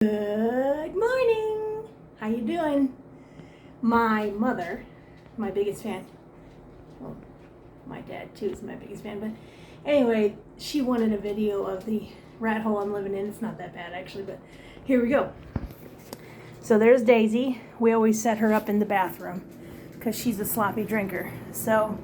Good morning. How you doing? My mother, my biggest fan. Well, my dad too is my biggest fan, but anyway, she wanted a video of the rat hole I'm living in. It's not that bad actually, but here we go. So there's Daisy. We always set her up in the bathroom because she's a sloppy drinker. So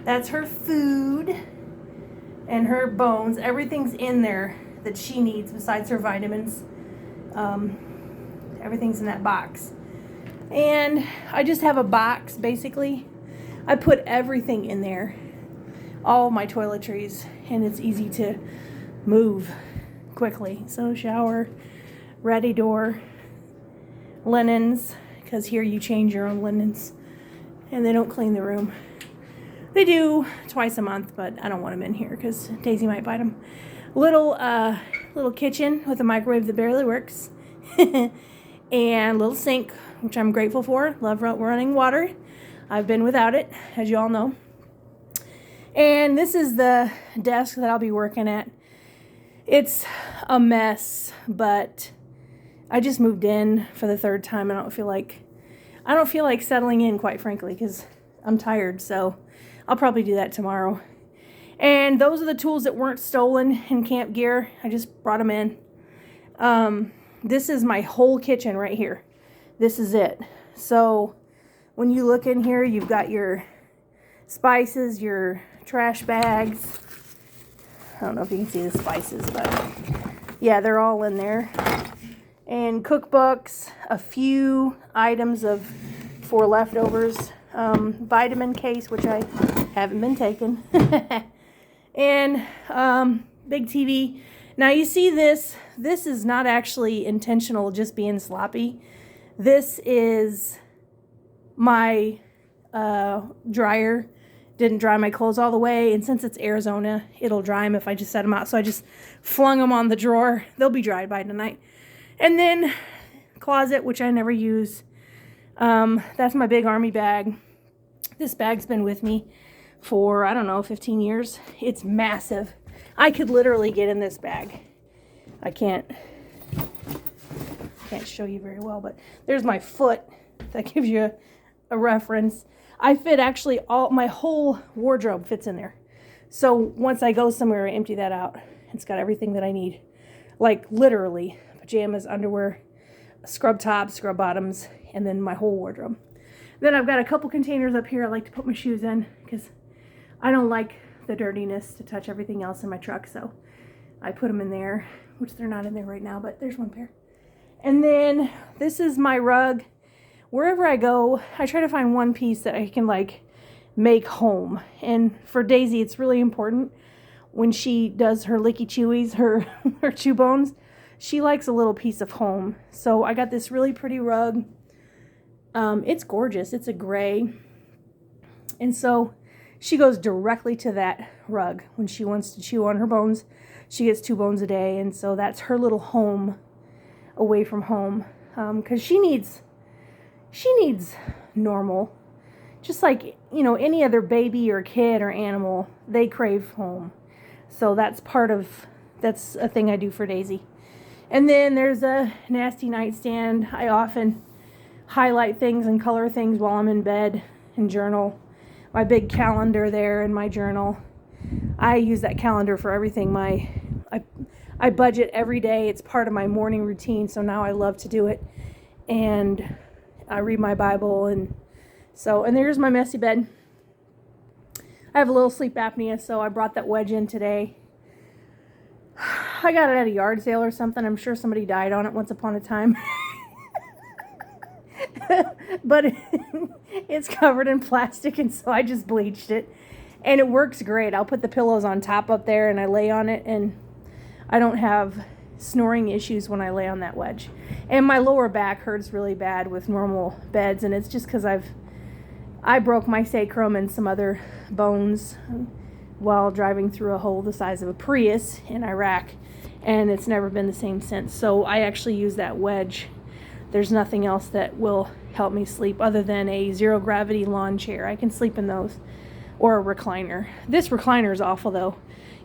that's her food and her bones. Everything's in there that she needs besides her vitamins. Everything's in that box. And I just have a box, basically. I put everything in there, all my toiletries, and it's easy to move quickly. So shower, ready door, linens, because here you change your own linens, and they don't clean the room. They do twice a month, but I don't want them in here because Daisy might bite them. Little kitchen with a microwave that barely works. And little sink, which I'm grateful for. Love running water. I've been without it, as you all know. And this is the desk that I'll be working at. It's a mess, but I just moved in for the third time. I don't feel like settling in, quite frankly, because I'm tired. So I'll probably do that tomorrow. And those are the tools that weren't stolen in camp gear. I just brought them in. This is my whole kitchen right here. This is it. So when you look in here, you've got your spices, your trash bags. I don't know if you can see the spices, but yeah, they're all in there. And cookbooks, a few items for leftovers. Vitamin case, which I haven't been taking. And big TV. Now you see this is not actually intentional, just being sloppy. This is my dryer. Didn't dry my clothes all the way, and since it's Arizona, it'll dry them if I just set them out. So I just flung them on the drawer. They'll be dried by tonight. And then closet, which I never use. That's my big army bag. This bag's been with me for, I don't know, 15 years. It's massive. I could literally get in this bag. I can't show you very well, but there's my foot. That gives you a reference. I fit actually my whole wardrobe fits in there. So once I go somewhere, I empty that out. It's got everything that I need. Like literally, pajamas, underwear, scrub tops, scrub bottoms, and then my whole wardrobe. Then I've got a couple containers up here I like to put my shoes in because I don't like the dirtiness to touch everything else in my truck, so I put them in there, which they're not in there right now, but there's one pair. And then this is my rug. Wherever I go, I try to find one piece that I can like make home. And for Daisy, it's really important when she does her licky chewies, her chew bones, she likes a little piece of home. So I got this really pretty rug. It's gorgeous. It's a gray. And so she goes directly to that rug when she wants to chew on her bones. She gets 2 bones a day, and so that's her little home away from home. Because she needs normal, just like, any other baby or kid or animal, they crave home. So that's a thing I do for Daisy. And then there's a nasty nightstand. I often highlight things and color things while I'm in bed and journal. My big calendar there in my journal. I use that calendar for everything. I budget every day. It's part of my morning routine, so now I love to do it. And I read my Bible, and there's my messy bed. I have a little sleep apnea, so I brought that wedge in today. I got it at a yard sale or something. I'm sure somebody died on it once upon a time. But it's covered in plastic, and so I just bleached it. And it works great. I'll put the pillows on top up there, and I lay on it, and I don't have snoring issues when I lay on that wedge. And my lower back hurts really bad with normal beds, and it's just because I broke my sacrum and some other bones while driving through a hole the size of a Prius in Iraq, and it's never been the same since. So I actually use that wedge. There's nothing else that will help me sleep other than a zero gravity lawn chair. I can sleep in those. or a recliner. This recliner is awful though.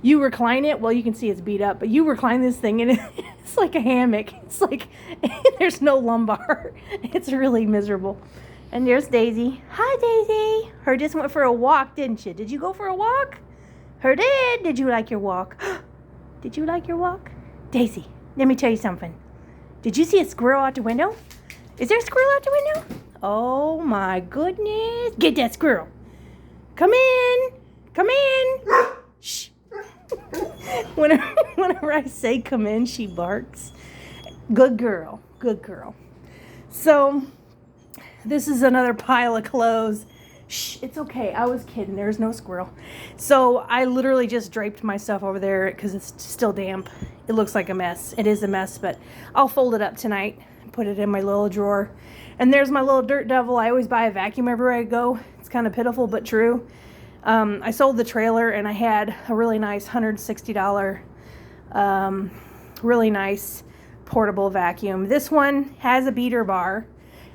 You recline it, well, you can see it's beat up, but you recline this thing and it's like a hammock. It's like there's no lumbar. It's really miserable. And there's Daisy. Hi, Daisy. Her just went for a walk, didn't you? Did you go for a walk? Her did. Did you like your walk? Did you like your walk? Daisy, let me tell you something. Did you see a squirrel out the window? Is there a squirrel out the window? Oh my goodness. Get that squirrel. Come in. Come in. Shh. Whenever I say come in, she barks. Good girl. Good girl. So, this is another pile of clothes. Shh, it's okay. I was kidding. There's no squirrel. So, I literally just draped my stuff over there because it's still damp. It looks like a mess. It is a mess, but I'll fold it up tonight and put it in my little drawer. And there's my little dirt devil. I always buy a vacuum everywhere I go. It's kind of pitiful, but true. I sold the trailer and I had a really nice $160, really nice portable vacuum. This one has a beater bar.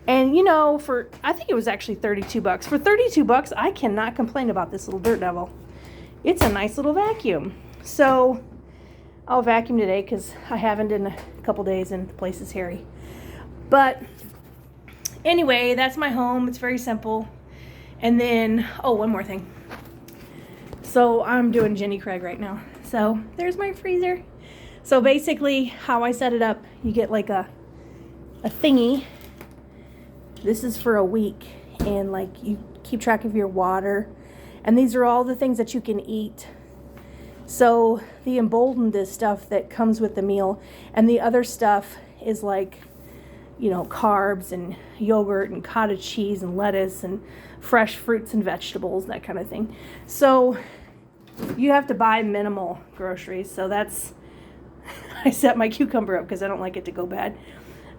And you know, I think it was actually $32. For $32, I cannot complain about this little dirt devil. It's a nice little vacuum. So I'll vacuum today because I haven't in a couple days and the place is hairy. But anyway, that's my home. It's very simple. And then, oh, one more thing. So I'm doing Jenny Craig right now. So there's my freezer. So basically how I set it up, you get like a thingy. This is for a week. And like you keep track of your water. And these are all the things that you can eat. So the emboldened is stuff that comes with the meal. And the other stuff is like, you know, carbs and yogurt and cottage cheese and lettuce and fresh fruits and vegetables, that kind of thing. So you have to buy minimal groceries. So that's, I set my cucumber up because I don't like it to go bad.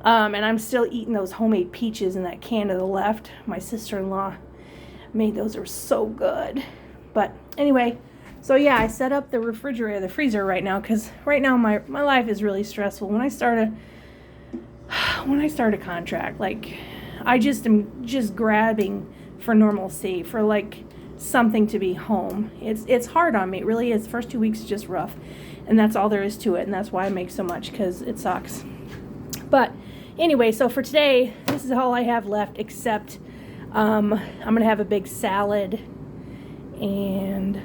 And I'm still eating those homemade peaches in that can to the left. My sister-in-law made those, are so good. But anyway, so yeah, I set up the refrigerator, the freezer right now, because right now my life is really stressful. When I start a contract, like I just am just grabbing for normalcy, for like something to be home. It's hard on me. It really is. First 2 weeks is just rough. And that's all there is to it. And that's why I make so much, because it sucks. But anyway, so for today, this is all I have left, except I'm going to have a big salad. And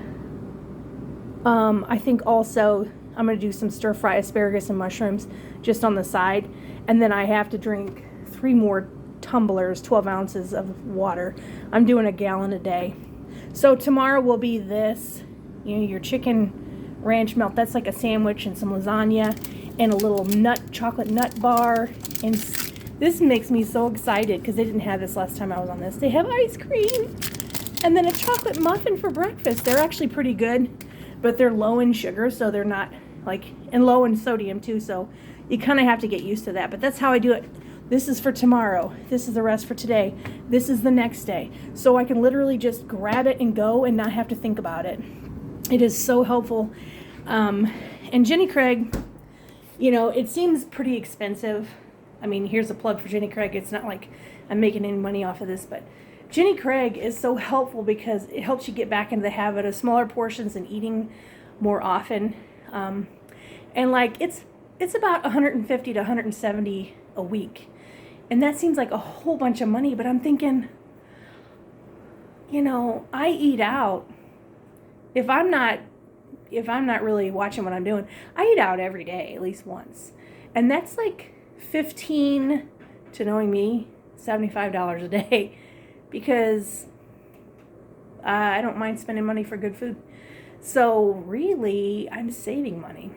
I think also I'm going to do some stir fry asparagus and mushrooms just on the side. And then I have to drink 3 more tumblers, 12 ounces of water. I'm doing a gallon a day. So tomorrow will be this, you know, your chicken ranch melt. That's like a sandwich and some lasagna and a little chocolate nut bar. And this makes me so excited because they didn't have this last time I was on this. They have ice cream and then a chocolate muffin for breakfast. They're actually pretty good, but they're low in sugar, so they're not like, and low in sodium too. So you kind of have to get used to that, but that's how I do it. This is for tomorrow. This is the rest for today. This is the next day. So I can literally just grab it and go and not have to think about it. It is so helpful. And Jenny Craig, you know, it seems pretty expensive. I mean, here's a plug for Jenny Craig. It's not like I'm making any money off of this, but Jenny Craig is so helpful because it helps you get back into the habit of smaller portions and eating more often. And like it's about $150 to $170 a week. And that seems like a whole bunch of money, but I'm thinking, you know, I eat out. If I'm not really watching what I'm doing, I eat out every day, at least once. And that's like $15 to, knowing me, $75 a day, because I don't mind spending money for good food. So really, I'm saving money.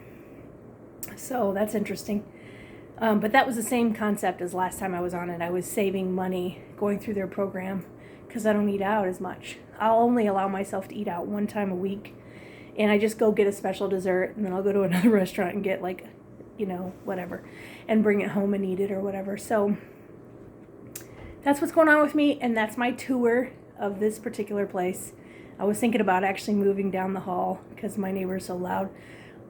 So that's interesting. But that was the same concept as last time I was on it. I was saving money going through their program because I don't eat out as much. I'll only allow myself to eat out 1 time a week. And I just go get a special dessert, and then I'll go to another restaurant and get like, you know, whatever, and bring it home and eat it or whatever. So that's what's going on with me, and that's my tour of this particular place. I was thinking about actually moving down the hall because my neighbor's so loud.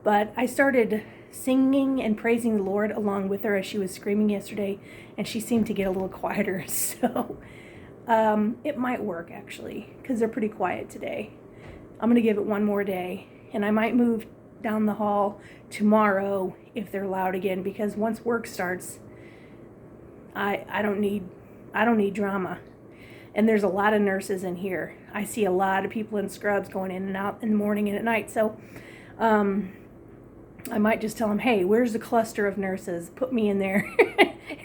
But I started singing and praising the Lord along with her as she was screaming yesterday, and she seemed to get a little quieter. So it might work actually, because they're pretty quiet today. I'm going to give it one more day. And I might move down the hall tomorrow if they're loud again, because once work starts, I don't need drama. And there's a lot of nurses in here. I see a lot of people in scrubs going in and out in the morning and at night. So I might just tell them, hey, where's the cluster of nurses? Put me in there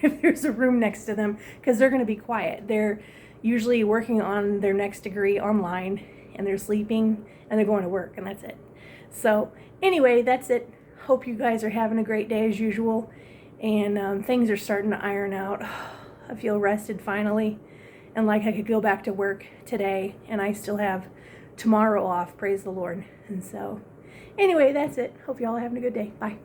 if there's a room next to them, because they're going to be quiet. They're usually working on their next degree online, and they're sleeping, and they're going to work, and that's it. So anyway, that's it. Hope you guys are having a great day as usual, and things are starting to iron out. I feel rested finally, and like I could go back to work today, and I still have tomorrow off, praise the Lord. And so anyway, that's it. Hope y'all are having a good day. Bye.